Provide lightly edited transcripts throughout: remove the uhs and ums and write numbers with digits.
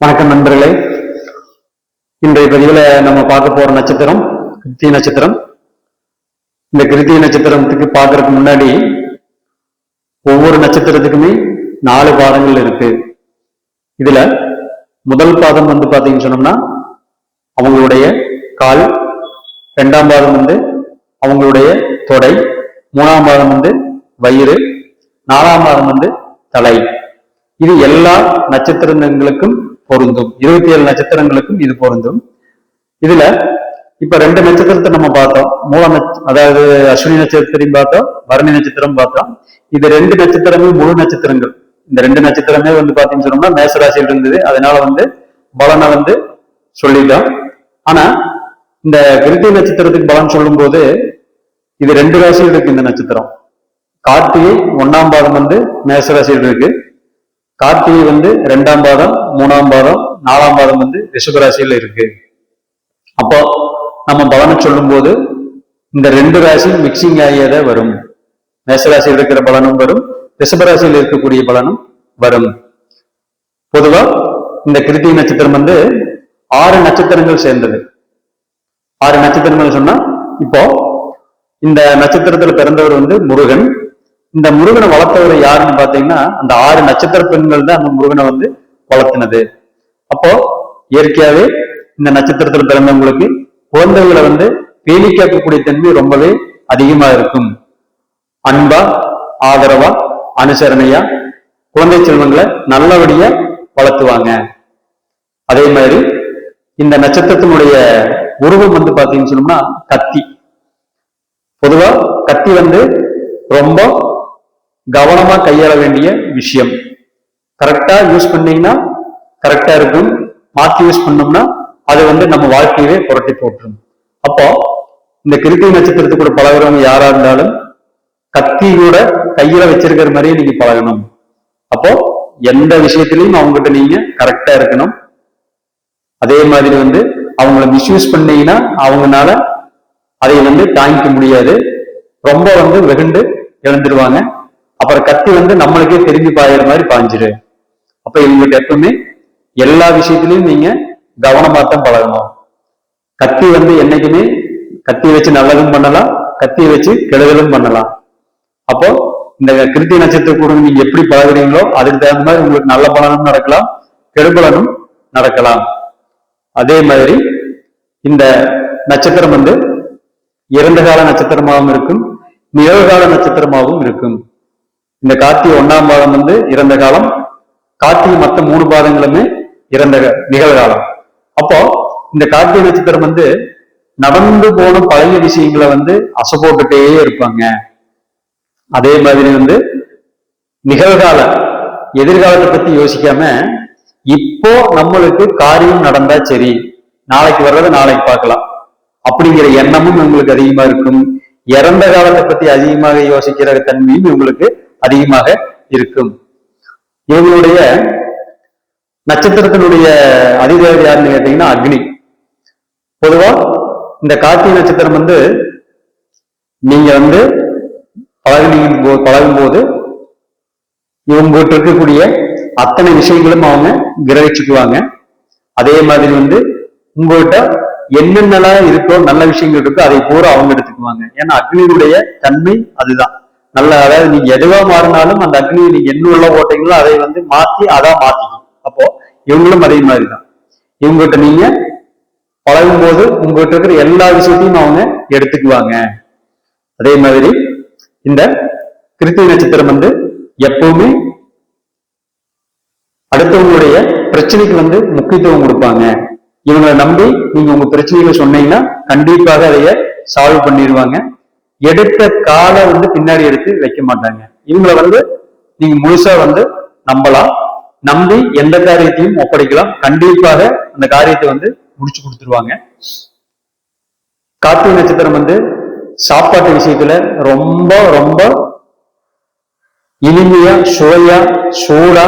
வணக்கம் நண்பர்களே. இன்றைய பதிவுல நம்ம பார்க்க போற நட்சத்திரம் கிருத்திகை நட்சத்திரம். இந்த கிருத்திகை நட்சத்திரத்துக்கு பார்க்கறதுக்கு முன்னாடி ஒவ்வொரு நட்சத்திரத்துக்குமே 4 பாதங்கள் இருக்கு. இதுல முதல் பாதம் பாத்தீங்கன்னு சொன்னோம்னா அவங்களுடைய கால், 2ஆம் பாதம் அவங்களுடைய தொடை, 3ஆம் பாதம் வயிறு, 4ஆம் பாதம் தலை. இது எல்லா நட்சத்திரங்களுக்கும் பொருந்தும். 27 நட்சத்திரங்களுக்கும் இது பொருந்தும். இதுல இப்ப 2 நட்சத்திரத்தை நம்ம பார்த்தோம். அதாவது அஸ்வினி நட்சத்திரம் பார்த்தோம், பரணி நட்சத்திரம் பார்த்தோம். இது 2 நட்சத்திரங்கள் முழு நட்சத்திரங்கள். இந்த 2 நட்சத்திரமே பாத்தீங்கன்னு சொன்னோம்னா மேசராசியில் இருந்தது. அதனால பலனை சொல்லிட்டோம். ஆனா இந்த கிருத்திகை நட்சத்திரத்துக்கு பலன் சொல்லும் போது இது 2 ராசியில் இருக்கு. இந்த நட்சத்திரம் கார்த்திகை 1ஆம் பாதம் மேசராசியில் இருக்கு. கார்த்திகை 2ஆம் பாதம், 3ஆம் பாதம், 4ஆம் பாதம் ரிஷபராசியில் இருக்கு. அப்போ நம்ம பலனை சொல்லும் போது இந்த 2 ராசி மிக்சிங் ஆகியத வரும். மேசராசியில் இருக்கிற பலனும் வரும், ரிஷபராசியில் இருக்கக்கூடிய பலனும் வரும். பொதுவா இந்த கிருத்திகை நட்சத்திரம் 6 நட்சத்திரங்கள் சேர்ந்தது. 6 நட்சத்திரங்கள் சொன்னா இப்போ இந்த நட்சத்திரத்துல பிறந்தவர் முருகன். இந்த முருகனை வளர்த்தவர் யாருன்னு பாத்தீங்கன்னா அந்த 6 நட்சத்திர பெண்கள் தான் அந்த முருகனை வளர்த்தினது. அப்போ இயற்கையாவே இந்த நட்சத்திரத்துல பிறந்தவங்களுக்கு குழந்தைகளை பேணி காக்கக்கூடிய தன்மை ரொம்பவே அதிகமா இருக்கும். அன்பா, ஆதரவா, அனுசரணையா குழந்தை செல்வங்களை நல்லபடியா வளர்த்துவாங்க. அதே மாதிரி இந்த நட்சத்திரத்தினுடைய உருவம் பாத்தீங்கன்னு சொன்னோம்னா கத்தி. பொதுவா கத்தி ரொம்ப கவனமா கையாள வேண்டிய விஷயம். கரெக்டா யூஸ் பண்ணீங்கன்னா கரெக்டா இருக்கும். மாத்தி யூஸ் பண்ணோம்னா அது நம்ம வாழ்க்கையவே புரட்டி போட்டுரும். அப்போ இந்த கிருத்திகை நட்சத்திரத்துக்கு கூட பழகிறவங்க யாரா இருந்தாலும் கத்தி கூட கையில வச்சிருக்கிற மாதிரியே நீங்க பழகணும். அப்போ எந்த விஷயத்திலையும் அவங்ககிட்ட நீங்க கரெக்டா இருக்கணும். அதே மாதிரி அவங்கள மிஸ்யூஸ் பண்ணீங்கன்னா அவங்கனால அதை தாங்கிக்க முடியாது. ரொம்ப வெகுண்டு இழந்துருவாங்க. அப்புறம் கத்தி நம்மளுக்கே திரும்பி பாயிற மாதிரி பாஞ்சிரு. அப்ப இவங்ககிட்ட எப்பவுமே எல்லா விஷயத்திலையும் நீங்க கவனமா தான் பழகணும். கத்தி என்னைக்குமே கத்தி வச்சு நல்லதும் பண்ணலாம், கத்தியை வச்சு கெடுதலும் பண்ணலாம். அப்போ இந்த கிருத்திகை நட்சத்திர கூட நீங்க எப்படி பழகுறீங்களோ அதுக்கு தகுந்த மாதிரி உங்களுக்கு நல்ல பலனும் நடக்கலாம், கெடுபலனும் நடக்கலாம். அதே மாதிரி இந்த நட்சத்திரம் இறந்த கால நட்சத்திரமாகவும் இருக்கும், நிகழ்கால நட்சத்திரமாகவும் இருக்கும். இந்த கார்த்திகை 1ஆம் பாதம் இறந்த காலம், கார்த்திகை மற்ற 3 பாதங்களுமே இறந்த நிகழ்காலம். அப்போ இந்த கார்த்திகை நட்சத்திரம் நடந்து போன பழைய விஷயங்களை அசைப்போட்டுட்டே இருப்பாங்க. அதே மாதிரி நிகழ்கால எதிர்காலத்தை பத்தி யோசிக்காம இப்போ நம்மளுக்கு காரியம் நடந்தா சரி, நாளைக்கு வர்றதை நாளைக்கு பார்க்கலாம் அப்படிங்கிற எண்ணமும் உங்களுக்கு அதிகமா இருக்கும். இறந்த காலத்தை பத்தி அதிகமாக யோசிக்கிற தன்மையும் இவங்களுக்கு அதிகமாக இருக்கும். இவங்களுடைய நட்சத்திரத்தினுடைய அதிதேவதை யாருன்னு கேட்டீங்கன்னா அக்னி. பொதுவா இந்த கார்த்திகை நட்சத்திரம் நீங்க பழகும் போது இவங்ககிட்ட இருக்கக்கூடிய அத்தனை விஷயங்களும் அவங்க கிரகிச்சுக்குவாங்க. அதே மாதிரி உங்ககிட்ட என்னென்னலாம் இருக்கோ நல்ல விஷயங்கள் இருக்கோ அதை பூரா அவங்க எடுத்துக்குவாங்க. ஏன்னா அக்னியுடைய தன்மை அதுதான். அதாவது நீங்க எதுவா மாறினாலும் அந்த அக்னியை நீங்க என்ன உள்ள போட்டீங்களோ அதை மாத்தி மாத்திக்கும். அப்போ இவங்களும் அதே மாதிரிதான். இவங்ககிட்ட நீங்க பழகும் போது உங்ககிட்ட இருக்கிற எல்லா விஷயத்தையும் அவங்க எடுத்துக்குவாங்க. அதே மாதிரி இந்த கிருத்திகை நட்சத்திரம் எப்பவுமே அடுத்தவங்களுடைய பிரச்சனைக்கு முக்கியத்துவம் கொடுப்பாங்க. இவங்களை நம்பி நீங்க உங்க பிரச்சனைகளை சொன்னீங்கன்னா கண்டிப்பாக அதைய சால்வ் பண்ணிடுவாங்க. எடுத்த காலை பின்னாடி எடுத்து வைக்க மாட்டாங்க. இவங்களை நீங்க முழுசா நம்பலாம். நம்பி எந்த காரியத்தையும் ஒப்படைக்கலாம். கண்டிப்பாக அந்த காரியத்தை முடிச்சு கொடுத்துருவாங்க. கார்த்திகை நட்சத்திரம் சாப்பாட்டு விஷயத்துல ரொம்ப ரொம்ப இனிமையா, சுவையா, சூடா,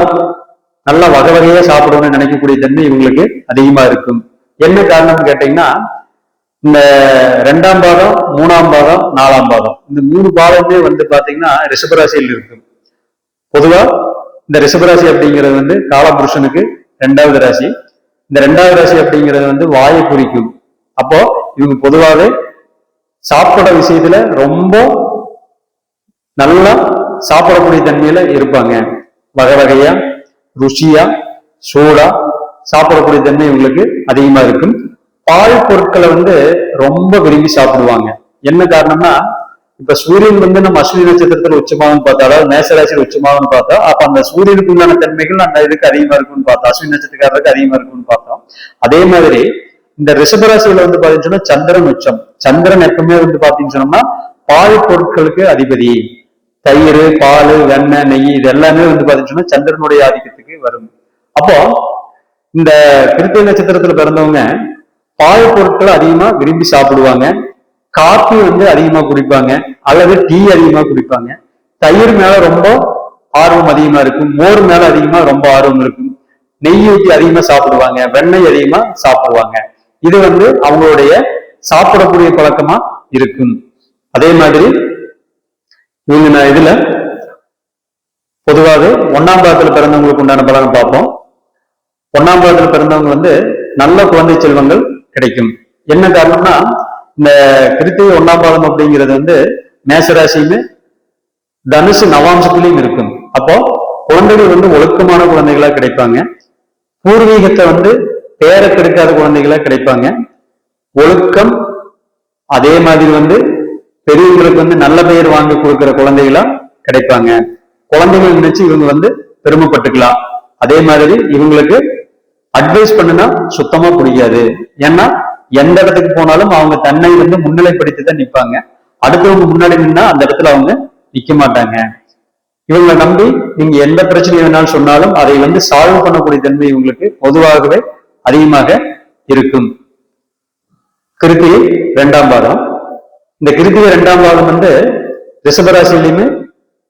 நல்லா வகை வகையா சாப்பிடணும்னு நினைக்கக்கூடிய தன்மை இவங்களுக்கு அதிகமா இருக்கும். என்ன காரணம்னு கேட்டீங்கன்னா இந்த 2ஆம் பாதம், 3ஆம் பாதம், 4ஆம் பாதம் இந்த 3 பாதமே பாத்தீங்கன்னா ரிஷபராசியில் இருக்கும். பொதுவா இந்த ரிஷபராசி அப்படிங்கிறது காலபுருஷனுக்கு ரெண்டாவது ராசி. இந்த ரெண்டாவது ராசி அப்படிங்கிறது வந்து வாயை குறிக்கும். அப்போ இவங்க பொதுவாகவே சாப்பிட விஷயத்துல ரொம்ப நல்லா சாப்பிடக்கூடிய தன்மையில இருப்பாங்க. வகை வகையா ருசியா சூடா சாப்பிடக்கூடிய தன்மை இவங்களுக்கு அதிகமா இருக்கும். பால் பொருட்களை வந்து ரொம்ப விரும்பி சாப்பிடுவாங்க. என்ன காரணம்னா, இப்ப சூரியன் வந்து நம்ம அஸ்வினி நட்சத்திரத்துல உச்சமாகன்னு பார்த்தா, அதாவது மேசராசியில் உச்சமாகன்னு பார்த்தா, அப்ப அந்த சூரியனுக்கு உண்டான தன்மைகள் அந்த இதுக்கு அதிகமா இருக்கும்னு பார்த்தோம், அஸ்வினி நட்சத்திரக்காரருக்கு அதிகமா இருக்கும்னு பார்த்தோம். அதே மாதிரி இந்த ரிஷபராசியில வந்து பாத்தீங்கன்னா சந்திரன் உச்சம். சந்திரன் எப்பவுமே வந்து பாத்தீங்கன்னு சொன்னோம்னா பால் பொருட்களுக்கு அதிபதி. தயிர், பால், வெண்ணெய், நெய் இது எல்லாமே வந்து பாத்தீங்கன்னா சந்திரனுடைய ஆதிக்கத்துக்கு வரும். அப்போ இந்த கிருத்திகை நட்சத்திரத்துல பிறந்தவங்க பால் பொருட்களை அதிகமா விரும்பி சாப்பிடுவாங்க. காபி வந்து அதிகமா குடிப்பாங்க, அல்லது டீ அதிகமா குடிப்பாங்க. தயிர் மேல ரொம்ப ஆர்வம் அதிகமா இருக்கும், மோர் மேல அதிகமா ரொம்ப ஆர்வம் இருக்கும். நெய் ஊற்றி அதிகமா சாப்பிடுவாங்க, வெண்ணெய் அதிகமா சாப்பிடுவாங்க. இது வந்து அவங்களுடைய சாப்பிடக்கூடிய பழக்கமா இருக்கும். அதே மாதிரி இவங்க இதுல பொதுவாக 1ஆம் பாகத்துல பிறந்தவங்களுக்கு உண்டான பலன் பார்ப்போம். 1ஆம் பாகத்துல பிறந்தவங்க வந்து நல்ல குழந்தை செல்வங்கள் கிடைக்கும். என்ன காரணம்னா, இந்த கிருத்திகை 1ஆம் பாதம் அப்படிங்கிறது வந்து மேசராசியுமே தனுசு நவாம்சத்திலையும் இருக்கும். அப்போ குழந்தைகள் வந்து ஒழுக்கமான குழந்தைகளா கிடைப்பாங்க. பூர்வீகத்தை வந்து பேர கெடுக்காத குழந்தைகளா கிடைப்பாங்க. ஒழுக்கம், அதே மாதிரி வந்து பெரியவங்களுக்கு வந்து நல்ல பெயர் வாங்கி கொடுக்கிற குழந்தைகளா கிடைப்பாங்க. குழந்தைகள் நினைச்சு இவங்க வந்து பெருமைப்பட்டுக்கலாம். அதே மாதிரி இவங்களுக்கு அட்வைஸ் பண்ணுனா சுத்தமா பிடிக்காது. ஏன்னா எந்த இடத்துக்கு போனாலும் அவங்க தன்னை வந்து முன்னிலைப்படுத்தி தான் நிற்பாங்க. அடுத்தவங்க முன்னாடி நின்னா அந்த இடத்துல அவங்க நிக்க மாட்டாங்க. இவங்களை நம்பி நீங்க எந்த பிரச்சனையை வேணாலும் சொன்னாலும் அதை வந்து சால்வ் பண்ணக்கூடிய தன்மை இவங்களுக்கு பொதுவாகவே அதிகமாக இருக்கும். கிருத்திகை 2ஆம் பாதம். இந்த கிருத்திகை 2ஆம் பாதம் வந்து ரிஷபராசியிலுமே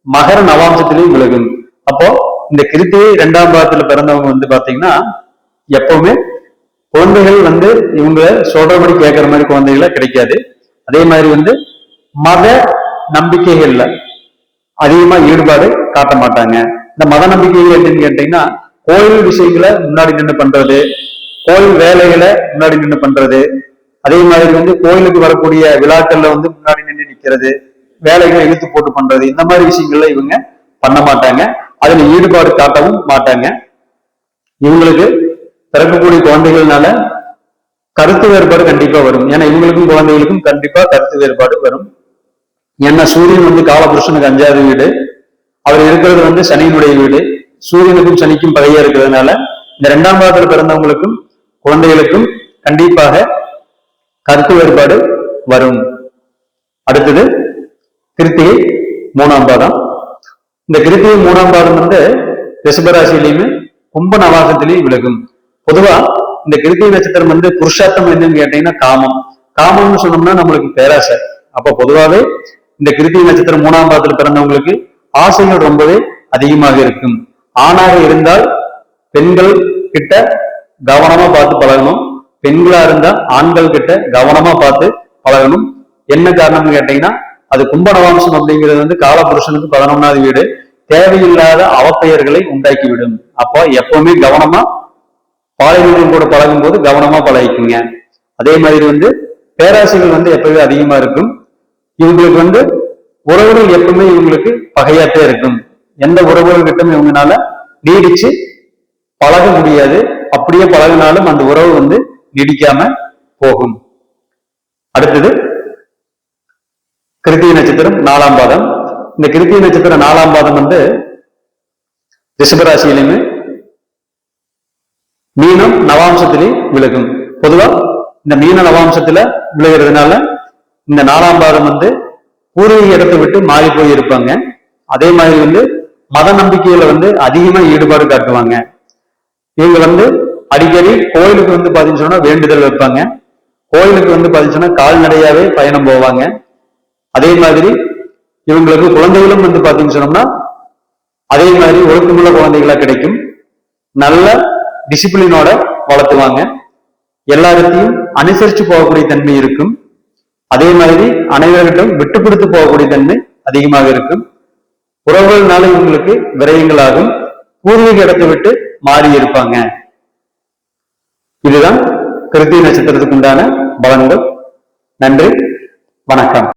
மகர நவாம்சத்திலையும் விலகும். அப்போ இந்த கிருத்திகை 2ஆம் பாதத்துல பிறந்தவங்க வந்து பாத்தீங்கன்னா எப்பவுமே குழந்தைகள் வந்து இவங்க சொல்றபடி கேட்கிற மாதிரி குழந்தைகள கிடைக்காது. அதே மாதிரி வந்து மத நம்பிக்கைகள்ல அதிகமா ஈடுபாடு காட்ட மாட்டாங்க. இந்த மத நம்பிக்கைகள் என்னன்னு கேட்டீங்கன்னா, கோயில் விஷயங்களை முன்னாடி நின்று பண்றது, கோயில் வேலைகளை முன்னாடி நின்று பண்றது, அதே மாதிரி வந்து கோயிலுக்கு வரக்கூடிய விழாக்கள்ல வந்து முன்னாடி நின்று நிற்கிறது, வேலைகளை இழுத்து போட்டு பண்றது, இந்த மாதிரி விஷயங்கள்ல இவங்க பண்ண மாட்டாங்க. அதுல ஈடுபாடு காட்டவும் மாட்டாங்க. இவங்களுக்கு பிறக்கக்கூடிய குழந்தைகள்னால கருத்து வேறுபாடு கண்டிப்பா வரும். ஏன்னா இவங்களுக்கும் குழந்தைகளுக்கும் கண்டிப்பா கருத்து வேறுபாடு வரும். ஏன்னா சூரியன் வந்து காலபுருஷனுக்கு 5வது வீடு, அவர் இருக்கிறது வந்து சனியினுடைய வீடு. சூரியனுக்கும் சனிக்கும் பகையா இருக்கிறதுனால இந்த 2ஆம் பாதத்துல பிறந்தவங்களுக்கும் குழந்தைகளுக்கும் கண்டிப்பாக கருத்து வேறுபாடு வரும். அடுத்தது கிருத்திகை 3ஆம் பாதம். இந்த கிருத்திகை 3ஆம் பாதம் வந்து ரிஷபராசியிலையுமே கும்ப நவாசத்திலையும் விலகும். பொதுவா இந்த கிருத்திகை நட்சத்திரம் வந்து புருஷார்த்தம் என்னன்னு கேட்டீங்கன்னா காமம். காமம்னு சொன்னோம்னா நம்மளுக்கு பேராசை. அப்ப பொதுவாகவே இந்த கிருத்திகை நட்சத்திரம் 3ஆம் பாதத்துல பிறந்தவங்களுக்கு ஆசைகள் ரொம்பவே அதிகமாக இருக்கும். ஆணாக இருந்தால் பெண்கள் கிட்ட கவனமா பார்த்து பழகணும், பெண்களா இருந்தா ஆண்கள் கிட்ட கவனமா பார்த்து பழகணும். என்ன காரணம்னு கேட்டீங்கன்னா, அது கும்ப நவாம்சம் அப்படிங்கிறது வந்து காலபுருஷனுக்கு 11வது வீடு. தேவையில்லாத அவப்பெயர்களை உண்டாக்கிவிடும். அப்போ எப்பவுமே கவனமா பாலினர்கள் கூட பழகும் போது கவனமா பழகிக்குங்க. அதே மாதிரி வந்து பேராசைகள் வந்து எப்பவே அதிகமா இருக்கும். இவங்களுக்கு வந்து உறவுகள் எப்பவுமே இவங்களுக்கு பகையாட்டே இருக்கும். எந்த உறவுகள் கிட்டும் இவங்கனால நீடிச்சு பழக முடியாது. அப்படியே பழகினாலும் அந்த உறவு வந்து நீடிக்காம போகும். அடுத்தது கிருத்திகை நட்சத்திரம் 4ஆம் பாதம். இந்த கிருத்திகை நட்சத்திரம் 4ஆம் பாதம் வந்து ரிஷபராசியிலுமே மீனம் நவாம்சத்திலையும் விலகும். பொதுவா இந்த மீன நவாம்சத்துல விலகிறதுனால இந்த 4ஆம் பாதம் வந்து பூர்வீக இடத்தை விட்டு மாறி போய் இருப்பாங்க. அதே மாதிரி வந்து மத நம்பிக்கையில வந்து அதிகமா ஈடுபாடு காட்டுவாங்க. இவங்க வந்து அடிக்கடி கோயிலுக்கு வந்து பாத்தீங்கன்னு சொன்னா வேண்டுதல் வைப்பாங்க. கோயிலுக்கு வந்து பாத்தீங்கன்னு சொன்னா கால்நடையாவே பயணம் போவாங்க. அதே மாதிரி இவங்களுக்கு குழந்தைகளும் வந்து பாத்தீங்கன்னு சொன்னோம்னா அதே மாதிரி ஒழுக்கமுள்ள குழந்தைகளா கிடைக்கும். நல்ல டிசிப்ளினோட வளர்த்துவாங்க. எல்லாத்தையும் அனுசரிச்சு போகக்கூடிய தன்மை இருக்கும். அதே மாதிரி அனைவர்கிட்டும் விட்டு கொடுத்து போகக்கூடிய தன்மை அதிகமாக இருக்கும். உறவுகள்னால இவங்களுக்கு விரயங்களாகும். பூர்வீக இடத்தை விட்டு மாறி இருப்பாங்க. இதுதான் கிருத்திகை நட்சத்திரத்துக்கு உண்டான பலன்கள். நன்றி, வணக்கம்.